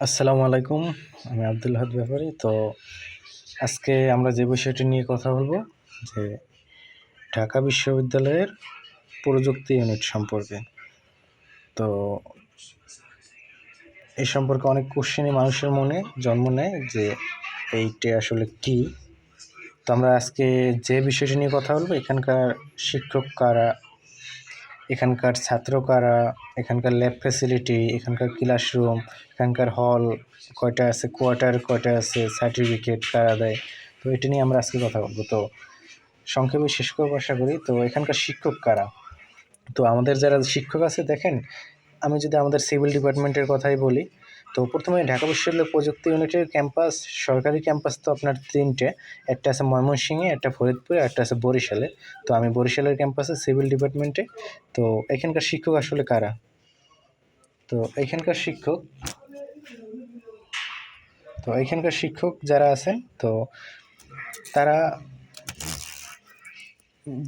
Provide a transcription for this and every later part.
আসসালামু আলাইকুম। আমি আব্দুল হাদ ব্যাপারী। তো আজকে আমরা যে বিষয়টি নিয়ে কথা বলবো যে ঢাকা বিশ্ববিদ্যালয়ের প্রযুক্তি ইউনিট সম্পর্কে। তো এই সম্পর্কে অনেক কোশ্চেনই মানুষের মনে জন্ম নেয় যে এইটি আসলে কী। তো আমরা আজকে যে বিষয়টি নিয়ে কথা বলবো, এখানকার শিক্ষক কারা, এখানকার ছাত্র কারা, এখানকার ল্যাব ফ্যাসিলিটি, এখানকার ক্লাসরুম, এখানকার হল কয়টা আছে, কোয়ার্টার কয়টা আছে, সার্টিফিকেট কারা দেয়। তো এটা নিয়ে আমরা আজকে কথা বলবো। তো সংক্ষেপে শেষ করবো আশা করি। তো এখানকার শিক্ষক কারা, তো আমাদের যারা শিক্ষক আছে দেখেন, আমি যদি আমাদের সিভিল ডিপার্টমেন্টের কথাই বলি, তো প্রথমে ঢাকা বিশ্ববিদ্যালয় প্রযুক্তি ইউনিটের ক্যাম্পাস, সরকারি ক্যাম্পাস তো আপনার তিনটে, একটা আছে ময়মনসিংহে, একটা ফরিদপুরে, একটা আছে বরিশালে। তো আমি বরিশালের ক্যাম্পাসে সিভিল ডিপার্টমেন্টে। তো এখানকার শিক্ষক আসলে কারা, তো এখানকার শিক্ষক যারা আছেন, তো তারা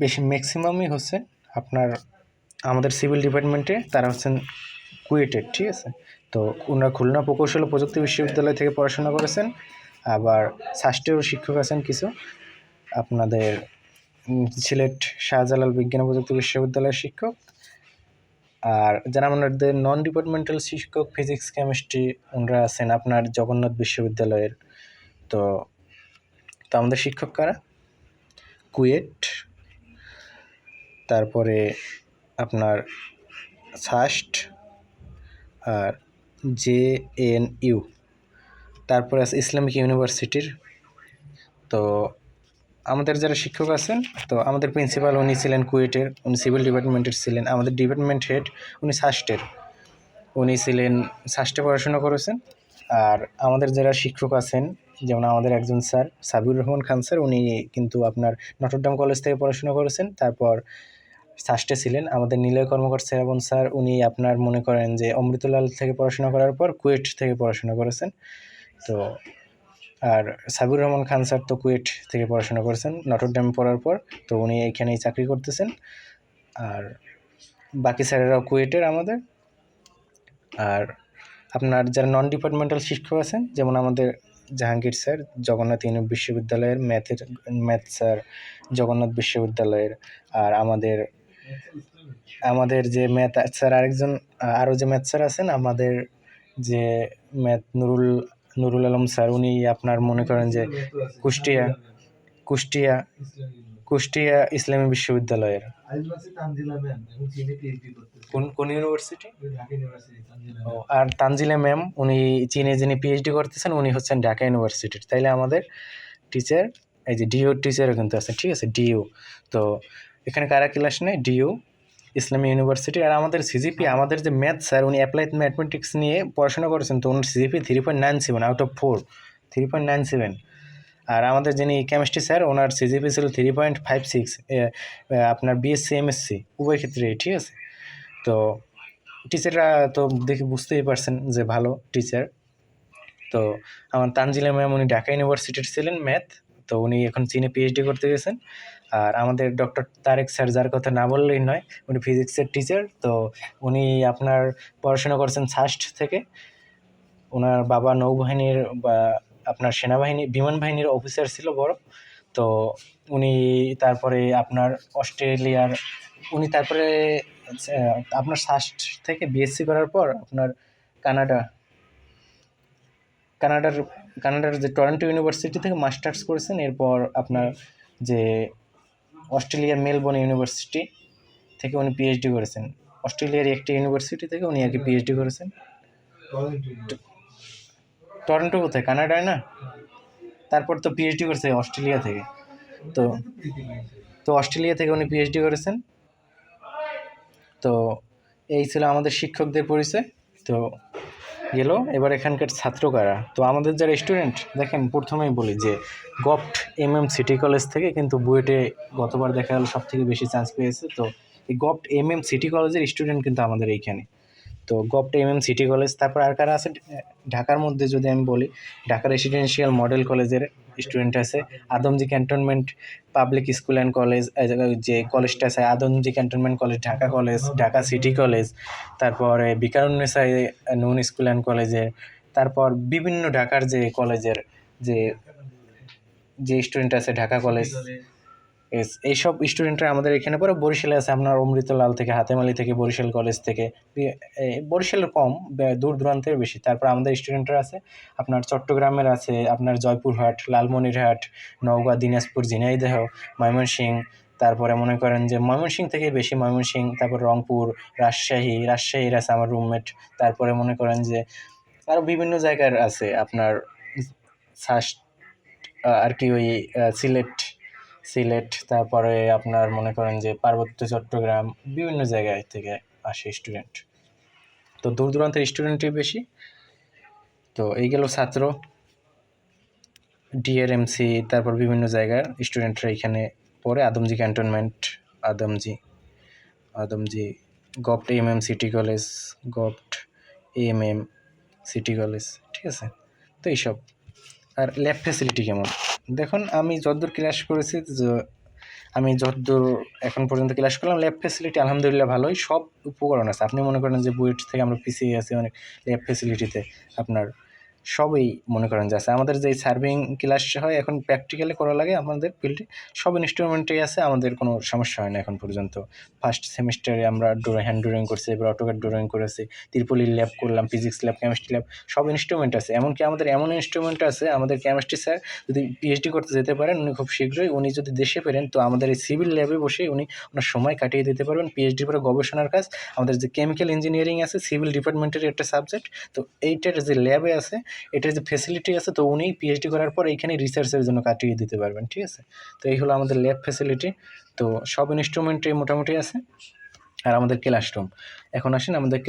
বেশি ম্যাক্সিমামই হচ্ছে আপনার আমাদের সিভিল ডিপার্টমেন্টে তারা হচ্ছেন কুয়েটের, ঠিক আছে। তো ওনারা খুলনা প্রকৌশল ও প্রযুক্তি বিশ্ববিদ্যালয় থেকে পড়াশোনা করেছেন। আবার সাস্টেরও শিক্ষক আছেন কিছু, আপনাদের সিলেট শাহজালাল বিজ্ঞান ও প্রযুক্তি বিশ্ববিদ্যালয়ের শিক্ষক। আর যারা আমাদের নন ডিপার্টমেন্টাল শিক্ষক ফিজিক্স কেমিস্ট্রি, ওনারা আছেন আপনার জগন্নাথ বিশ্ববিদ্যালয়ের। তো তো আমাদের শিক্ষক কারা, কুয়েট, তারপরে আপনার সাস্ট, আর JNU, তারপরে আছে ইসলামিক ইউনিভার্সিটির। তো আমাদের যারা শিক্ষক আছেন, তো আমাদের প্রিন্সিপাল উনি ছিলেন কুয়েটের, উনি সিভিল ডিপার্টমেন্টের ছিলেন। আমাদের ডিপার্টমেন্ট হেড উনি সাস্টের, উনি ছিলেন সাস্টে পড়াশোনা করেছেন। আর আমাদের যারা শিক্ষক আছেন, যেমন আমাদের একজন স্যার সাবিউর রহমান খান স্যার, উনি কিন্তু আপনার নটরডেম কলেজ থেকে পড়াশোনা করেছেন, তারপর সাস্টে ছিলেন। আমাদের নিলয় কর্মকার শ্রাবণ স্যার, উনি আপনার মনে করেন যে অমৃতলাল থেকে পড়াশোনা করার পর কুয়েট থেকে পড়াশোনা করেছেন। তো আর সাবিউর রহমান খান স্যার তো কুয়েট থেকে পড়াশোনা করেছেন নটরডেম পড়ার পর, তো উনি এইখানেই চাকরি করতেছেন। আর বাকি স্যারেরাও কুয়েটের আমাদের। আর আপনার যারা নন ডিপার্টমেন্টাল শিক্ষক আছেন, যেমন আমাদের জাহাঙ্গীর স্যার জগন্নাথ বিশ্ববিদ্যালয়ের ম্যাথ স্যার জগন্নাথ বিশ্ববিদ্যালয়ের। আর আমাদের যে ম্যাথ স্যার আরেকজন, আরও যে ম্যাথ স্যার আছেন আমাদের, যে ম্যাথ নুরুল আলম স্যার, উনি আপনার মনে করেন যে কুষ্টিয়া কুষ্টিয়া কুষ্টিয়া ইসলামী বিশ্ববিদ্যালয়ের। কোন ইউনিভার্সিটি? আর তানজিলা ম্যাম, উনি চীনে যিনি পিএইচডি করতেছেন, উনি হচ্ছেন ঢাকা ইউনিভার্সিটির। তাইলে আমাদের টিচার, এই যে ডিইউ টিচারও কিন্তু আছে, ঠিক আছে, ডিইউ। তো এখানে কারা ক্লাস নেয়, ডিইউ ইসলামী ইউনিভার্সিটি। আর আমাদের সিজিপি, আমাদের যে ম্যাথ স্যার, উনি অ্যাপ্লাইড ম্যাথমেটিক্স নিয়ে পড়াশোনা করেছেন, তো ওনার সিজিপি 3.97 আউট অফ 4, 3.97। আর আমাদের যিনি কেমিস্ট্রি স্যার, ওনার সিজিপি ছিল 3.56, আপনার বিএসসি এমএসসি উভয় ক্ষেত্রে, ঠিক আছে। তো টিচাররা তো দেখে বুঝতেই পারছেন যে ভালো টিচার। তো আমার তানজিলা ম্যাম, উনি ঢাকা ইউনিভার্সিটির ছিলেন ম্যাথ, তো উনি এখন চীনে পিএইচডি করতে গেছেন। আর আমাদের ডক্টর তারেক স্যার, যার কথা না বললেই নয়, উনি ফিজিক্সের টিচার। তো উনি আপনার পড়াশোনা করছেন সাস্ট থেকে। ওনার বাবা নৌবাহিনীর বা আপনার সেনাবাহিনী বিমান বাহিনীর অফিসার ছিল বড়। তো উনি তারপরে আপনার অস্ট্রেলিয়ার, উনি তারপরে আপনার সাস্ট থেকে বিএসসি করার পর আপনার কানাডার যে টরন্টো ইউনিভার্সিটি থেকে মাস্টার্স করেছেন। এরপর আপনার যে অস্ট্রেলিয়ার মেলবোর্ন ইউনিভার্সিটি থেকে উনি পিএইচডি করেছেন। অস্ট্রেলিয়ার একটি ইউনিভার্সিটি থেকে উনি আগে পিএইচডি করেছেন। টরন্টো কোথায়, কানাডায় না? তারপর তো পিএইচডি করেছে অস্ট্রেলিয়া থেকে। তো তো অস্ট্রেলিয়া থেকে উনি পিএইচডি করেছেন। তো এই ছিল আমাদের শিক্ষকদের পরিচয়। তো গেল, এবার এখানকার ছাত্র কারা। তো আমাদের যারা স্টুডেন্ট, দেখেন প্রথমেই বলি যে গভট সিটি কলেজ থেকে কিন্তু বুয়েটে গতবার দেখা গেল সব থেকে বেশি চান্স পেয়েছে। তো এই গভট সিটি কলেজের স্টুডেন্ট কিন্তু আমাদের এইখানে। তো গভট সিটি কলেজ। তারপর আর কারা আছে ঢাকার মধ্যে, যদি আমি বলি, ঢাকা রেসিডেন্সিয়াল মডেল কলেজের স্টুডেন্ট আছে, Adamjee cantonment public school and college, যে কলেজটা আছে Adamjee cantonment college, Dhaka college, Dhaka city college, তারপরে বিকারুন্নেসা নুন স্কুল অ্যান্ড কলেজে, তারপর বিভিন্ন ঢাকার যে কলেজের যে যে স্টুডেন্ট আছে ঢাকা কলেজ, এইসব স্টুডেন্টরা আমাদের এখানে পড়ে। বরিশালে আছে আপনার অমৃতলাল থেকে, হাতেমালি থেকে, বরিশাল কলেজ থেকে, বরিশালের কম, দূর দূরান্তের বেশি। তারপর আমাদের স্টুডেন্টরা আছে আপনার চট্টগ্রামের আছে, আপনার জয়পুরহাট, লালমনিরহাট, নওগাঁ, দিনাজপুর, ঝিনাইদহ, ময়মনসিংহ। তারপরে মনে করেন যে ময়মনসিংহ থেকে বেশি, ময়মনসিংহ, তারপর রংপুর, রাজশাহীর আছে আমার রুমমেট। তারপরে মনে করেন যে আরও বিভিন্ন জায়গার আছে আপনার আর কি ওই সিলেট, তারপরে আপনার মনে করেন যে পার্বত্য চট্টগ্রাম, বিভিন্ন জায়গায় থেকে আসে স্টুডেন্ট। তো দূর দূরান্তের স্টুডেন্টই বেশি। তো এই গেল ছাত্র, ডিআরএমসি, তারপর বিভিন্ন জায়গার স্টুডেন্টরা এখানে পড়ে। Adamjee cantonment, Adamjee, govt AMM city college, govt AMM city college, ঠিক আছে। তো এইসব। আর ল্যাব ফ্যাসিলিটি কেমন দেখুন, আমি যতদূর ক্লাস করেছি, আমি যতদূর এখন পর্যন্ত ক্লাস করলাম, ল্যাব ফ্যাসিলিটি আলহামদুলিল্লাহ ভালোই, সব উপকরণ আছে। আপনি মনে করেন যে বুয়েট থেকে আমরা পিছিয়ে আছি অনেক ল্যাব ফ্যাসিলিটিতে, আপনার সবই মনে করেন যে আছে। আমাদের যে সার্ভিং ক্লাস হয় এখন প্র্যাকটিক্যালি করা লাগে আমাদের ফিল্ডে, সব ইনস্ট্রুমেন্টেই আছে, আমাদের কোনো সমস্যা হয় না এখন পর্যন্ত। ফার্স্ট সেমিস্টারে আমরা হ্যান্ড ড্রয়িং করছি, এবার অটোক্যাড ড্রয়িং করেছি, তিরপলির ল্যাব করলাম, ফিজিক্স ল্যাব, কেমিস্ট্রি ল্যাব, সব ইনস্ট্রুমেন্ট আছে। এমনকি আমাদের এমন ইনস্ট্রুমেন্ট আছে, আমাদের কেমিস্ট্রি স্যার যদি পিএইচডি করতে যেতে পারেন, উনি খুব শীঘ্রই, উনি যদি দেশে ফেরেন, তো আমাদের এই সিভিল ল্যাবে বসে উনি ওনার সময় কাটিয়ে দিতে পারবেন পিএইচডির পরে গবেষণার কাজ। আমাদের যে কেমিক্যাল ইঞ্জিনিয়ারিং আছে, সিভিল ডিপার্টমেন্টের একটা সাবজেক্ট, তো এইটার যে ল্যাবে আছে, এটার যে ফেসিলিটি আছে, তো উনি পিএইচডি করার পর এইখানে রিসার্চের জন্য কাটিয়ে দিতে পারবেন, ঠিক আছে। তো এই হলো আমাদের ল্যাব ফেসিলিটি। তো সব ইনস্ট্রুমেন্টই মোটামুটি আছে। আর আমাদের ক্লাসরুম, এখন আসেন আমাদের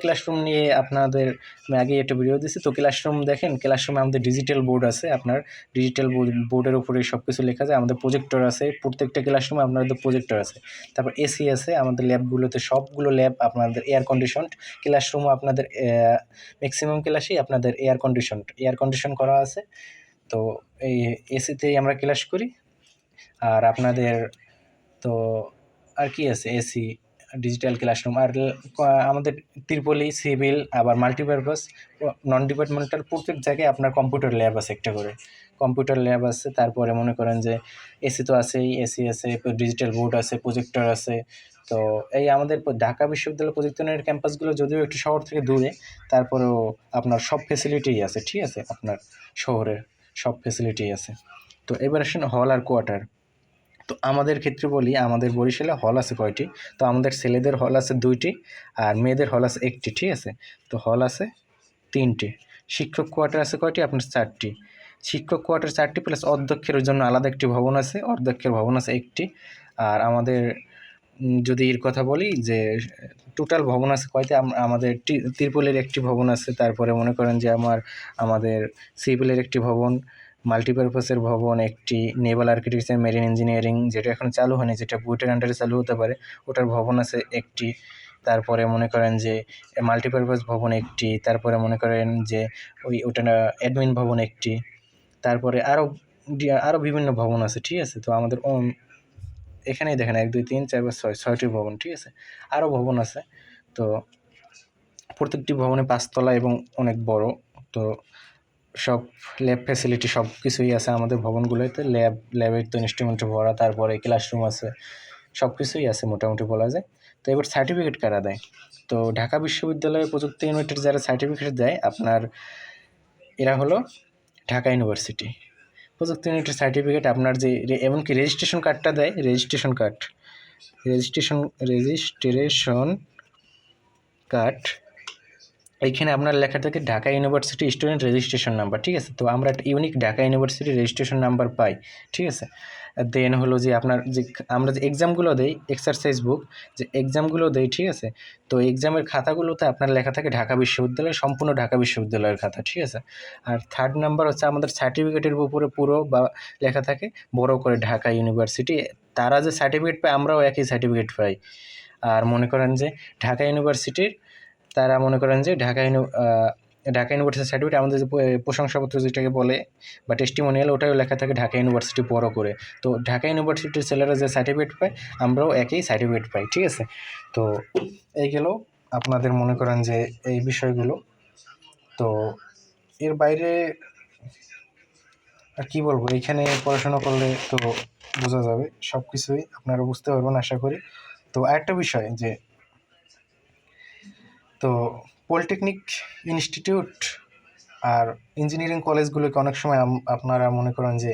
ক্লাসরুম নিয়ে আপনাদের আমি আগে একটা ভিডিও দিয়েছি। তো ক্লাসরুম দেখেন, ক্লাসরুমে আমাদের ডিজিটাল বোর্ড আছে, আপনার ডিজিটাল বোর্ডের উপরে সব কিছু লেখা যায়। আমাদের প্রজেক্টর আছে, প্রত্যেকটা ক্লাসরুমে আপনাদের প্রজেক্টর আছে। তারপর এসি আছে আমাদের ল্যাবগুলোতে, সবগুলো ল্যাব আপনাদের এয়ার কন্ডিশনড। ক্লাসরুমও আপনাদের ম্যাক্সিমাম ক্লাসেই আপনাদের এয়ার কন্ডিশন করা আছে। তো এই এসিতেই আমরা ক্লাস করি। আর আপনাদের তো আর কি আছে, এসি, ডিজিটাল ক্লাসরুম। আর আমাদের তিরপলি, সিভিল, আবার মাল্টিপারপাস, নন ডিপার্টমেন্টাল, প্রত্যেক জায়গায় আপনার কম্পিউটার ল্যাব আছে, একটা করে কম্পিউটার ল্যাব আছে। তারপরে মনে করেন যে এসি তো আছেই, এসি আছে, ডিজিটাল বোর্ড আছে, প্রজেক্টর আছে। তো এই আমাদের ঢাকা বিশ্ববিদ্যালয় প্রযুক্তিনের ক্যাম্পাসগুলো যদিও একটু শহর থেকে দূরে, তারপরেও আপনার সব ফেসিলিটিই আছে, ঠিক আছে, আপনার শহরের সব ফেসিলিটিই আছে। তো এবার আসেন হল আর কোয়ার্টার। তো আমাদের ক্ষেত্রে বলি, আমাদের বরিশালে হল আছে কয়টি? তো আমাদের ছেলেদের হল আছে 2টি, আর মেয়েদের হল আছে 1টি, ঠিক আছে। তো হল আছে 3টি। শিক্ষক কোয়ার্টার আছে কয়টি? আপনার 4টি। শিক্ষক কোয়ার্টার 4টি, প্লাস অধ্যক্ষের জন্য আলাদা একটি ভবন আছে, অধ্যক্ষের ভবন আছে 1টি। আর আমাদের যদি এর কথা বলি যে টোটাল ভবন আছে কয়টি, আমাদের তিরপলের একটি ভবন আছে, তারপরে মনে করেন যে আমাদের সিভিলের একটি ভবন, মাল্টিপারপাসের ভবন একটি, নেভাল আর্কিটেকচার, মেরিন ইঞ্জিনিয়ারিং, যেটা এখন চালু হয়নি, যেটা বুয়েটের আন্ডারে চালু হতে পারে, ওটার ভবন আছে একটি। তারপরে মনে করেন যে মাল্টিপারপাস ভবন একটি। তারপরে মনে করেন যে ওটা অ্যাডমিন ভবন একটি। তারপরে আরও বিভিন্ন ভবন আছে, ঠিক আছে। তো আমাদের এখানেই দেখেন 1 2 3 4 5 6 6টি ভবন, ঠিক আছে। আরও ভবন আছে। তো প্রত্যেকটি ভবনে 5 তলা এবং অনেক বড়। তো সব ল্যাব ফ্যাসিলিটি সব কিছুই আছে আমাদের ভবনগুলোতে। ল্যাবের তো ইনস্ট্রুমেন্টে ভরা, তারপরে ক্লাসরুম আছে, সব কিছুই আছে মোটামুটি বলা যায়। তো এবার সার্টিফিকেট কারা দেয়? তো ঢাকা বিশ্ববিদ্যালয়ে প্রযুক্তি ইউনিটের যারা সার্টিফিকেট দেয় আপনার, এরা হলো ঢাকা ইউনিভার্সিটি। প্রযুক্তি ইউনিটের সার্টিফিকেট আপনার যে এমনকি রেজিস্ট্রেশন কার্ডটা দেয়, রেজিস্ট্রেশন কার্ড, এইখানে আপনার লেখা থাকে Dhaka university student registration number, ঠিক আছে। তো আমরা একটা unique Dhaka university registration number পাই, ঠিক আছে। দেন হলো যে আপনার যে আমরা যে এক্সামগুলো দেই, এক্সারসাইজ বুক যে এক্সামগুলো দেই, ঠিক আছে। তো এক্সামের খাতাগুলোতে আপনার লেখা থাকে ঢাকা বিশ্ববিদ্যালয়, সম্পূর্ণ ঢাকা বিশ্ববিদ্যালয়ের খাতা, ঠিক আছে। আর 3rd নাম্বার হচ্ছে আমাদের সার্টিফিকেটের উপরে পুরো বা লেখা থাকে বড় করে ঢাকা ইউনিভার্সিটি। তারা যে সার্টিফিকেট পায়, আমরাও একই সার্টিফিকেট পাই। আর মনে করেন যে ঢাকা ইউনিভার্সিটির, তারা মনে করেন যে ঢাকা ইউনিভার্সিটির সার্টিফিকেট, আমাদের যে প্রশংসাপত্র যেটাকে বলে বা টেস্টিমোনিয়াল, ওটাও লেখা থাকে ঢাকা ইউনিভার্সিটি বড় করে। তো ঢাকা ইউনিভার্সিটির ছেলেরা যে সার্টিফিকেট পায়, আমরাও একই সার্টিফিকেট পাই, ঠিক আছে। তো এই গেল আপনাদের মনে করেন যে এই বিষয়গুলো। তো এর বাইরে আর কি বলবো, এখানে পড়াশোনা করলে তো বোঝা যাবে সব কিছুই, আপনারা বুঝতে পারবেন আশা করি। তো আরেকটা বিষয় যে, তো পলিটেকনিক ইনস্টিটিউট আর ইঞ্জিনিয়ারিং কলেজগুলোকে অনেক সময় আপনারা মনে করেন যে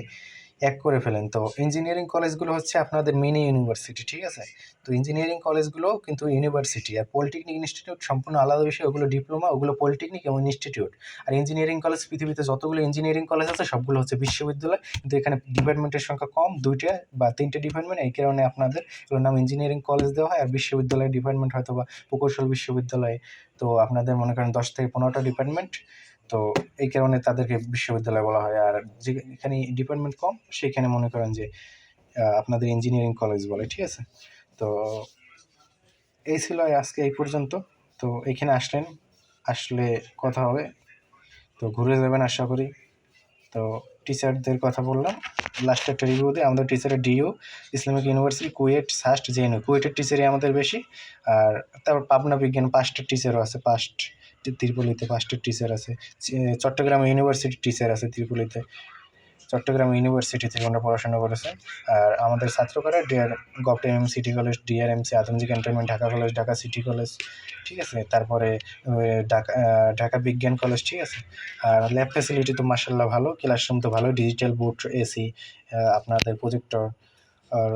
এক করে ফেলেন। তো ইঞ্জিনিয়ারিং কলেজগুলো হচ্ছে আপনাদের মিনি ইউনিভার্সিটি, ঠিক আছে? তো ইঞ্জিনিয়ারিং কলেজগুলো কিন্তু ইউনিভার্সিটি, আর পলিটেকনিক ইনস্টিটিউট সম্পূর্ণ আলাদা বিষয়, ওগুলো ডিপ্লোমা, ওগুলো পলিটেকনিক এবং ইনস্টিটিউট। আর ইঞ্জিনিয়ারিং কলেজ, পৃথিবীতে যতগুলো ইঞ্জিনিয়ারিং কলেজ আছে সবগুলো হচ্ছে বিশ্ববিদ্যালয়, কিন্তু এখানে ডিপার্টমেন্টের সংখ্যা কম, 2টা বা 3টে ডিপার্টমেন্ট, এই কারণে আপনাদের এগুলোর নাম ইঞ্জিনিয়ারিং কলেজ দেওয়া হয়। আর বিশ্ববিদ্যালয়ের ডিপার্টমেন্ট হয়তো বা প্রকৌশল বিশ্ববিদ্যালয়, তো আপনাদের মনে করেন 10 থেকে 15টা ডিপার্টমেন্ট, তো এই কারণে তাদেরকে বিশ্ববিদ্যালয় বলা হয়। আর যেখানে ডিপার্টমেন্ট কম সেখানে মনে করেন যে আপনাদের ইঞ্জিনিয়ারিং কলেজ বলে, ঠিক আছে? তো এই ছিল আজকে এই পর্যন্ত। তো এখানে আসলে কথা হবে, তো ঘুরে যাবেন আশা করি। তো টিচারদের কথা বললাম, লাস্টে একটা রিভিউ দিই। আমাদের টিচারের DU, Islamic university, KUET, SUST, JNU. কুয়েটের টিচারই আমাদের বেশি। আর তারপর পাবনা বিজ্ঞান 5টা টিচারও আছে, ত্রিপলিতে 5টা টিচার আছে। চট্টগ্রাম ইউনিভার্সিটির টিচার আছে ত্রিপলিতে। চট্টগ্রাম ইউনিভার্সিটি থেকে আমরা পড়াশোনা করেছে। আর আমাদের ছাত্রকারা গভর্নমেন্ট সিটি কলেজ, ডিআরএমসি, আধুনিক cantonment, Dhaka college, Dhaka city college, ঠিক আছে? তারপরে ঢাকা বিজ্ঞান কলেজ, ঠিক আছে? আর ল্যাব ফ্যাসিলিটি তো মার্শাল্লাহ ভালো, ক্লাসরুম তো ভালো, ডিজিটাল বোর্ড, এসি, আপনাদের প্রজেক্টর, আর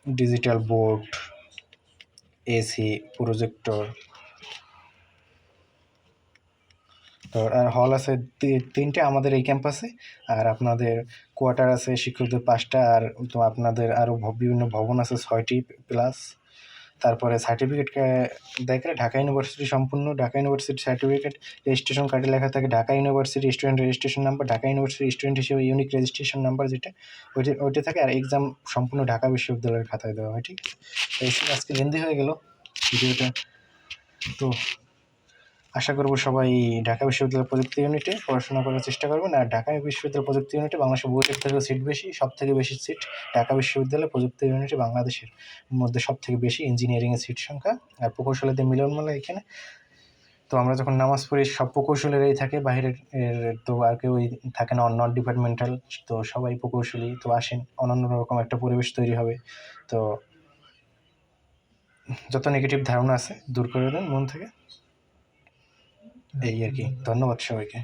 ডিজিটাল বোর্ড, এসি, প্রজেক্টর, তো আর হল আছে 3টে আমাদের এই ক্যাম্পাসে। আর আপনাদের কোয়ার্টার আছে শিক্ষকদের 5টা, আর তো আপনাদের আরও বিভিন্ন ভবন আছে 6টি প্লাস। তারপরে সার্টিফিকেট দেখলে ঢাকা ইউনিভার্সিটি সম্পূর্ণ, ঢাকা ইউনিভার্সিটি সার্টিফিকেট, রেজিস্ট্রেশন কার্ডে লেখা থাকে Dhaka university student registration number, Dhaka university student হিসেবে ইউনিক রেজিস্ট্রেশন নাম্বার যেটা, ওইটা থাকে। আর এক্সাম সম্পূর্ণ ঢাকা বিশ্ববিদ্যালয়ের খাতায় দেওয়া হয়, ঠিক? এই আজকে লেন্দি হয়ে গেল ভিডিওটা। তো আশা করব সবাই ঢাকা বিশ্ববিদ্যালয় প্রযুক্তি ইউনিটে পড়াশোনা করার চেষ্টা করবেন। আর ঢাকা বিশ্ববিদ্যালয় প্রযুক্তি ইউনিটে বাংলাদেশের বুয়েটের থেকেও সিট বেশি, সবথেকে বেশি সিট ঢাকা বিশ্ববিদ্যালয় প্রযুক্তি ইউনিটে, বাংলাদেশের মধ্যে সবথেকে বেশি ইঞ্জিনিয়ারিংয়ের সিট সংখ্যা। আর প্রকৌশলীদের মিলনমেলা এখানে। তো আমরা যখন নামাজ পড়ি সব প্রকৌশলীরাই থাকে, বাইরের তো আর কেউ থাকে না, নন ডিপার্টমেন্টাল, তো সবাই প্রকৌশলী। তো আসেন, অনন্য রকম একটা পরিবেশ তৈরি হবে। তো যত নেগেটিভ ধারণা আছে দূর করে দেন মন থেকে, এই আর কি। ধন্যবাদ সবাইকে।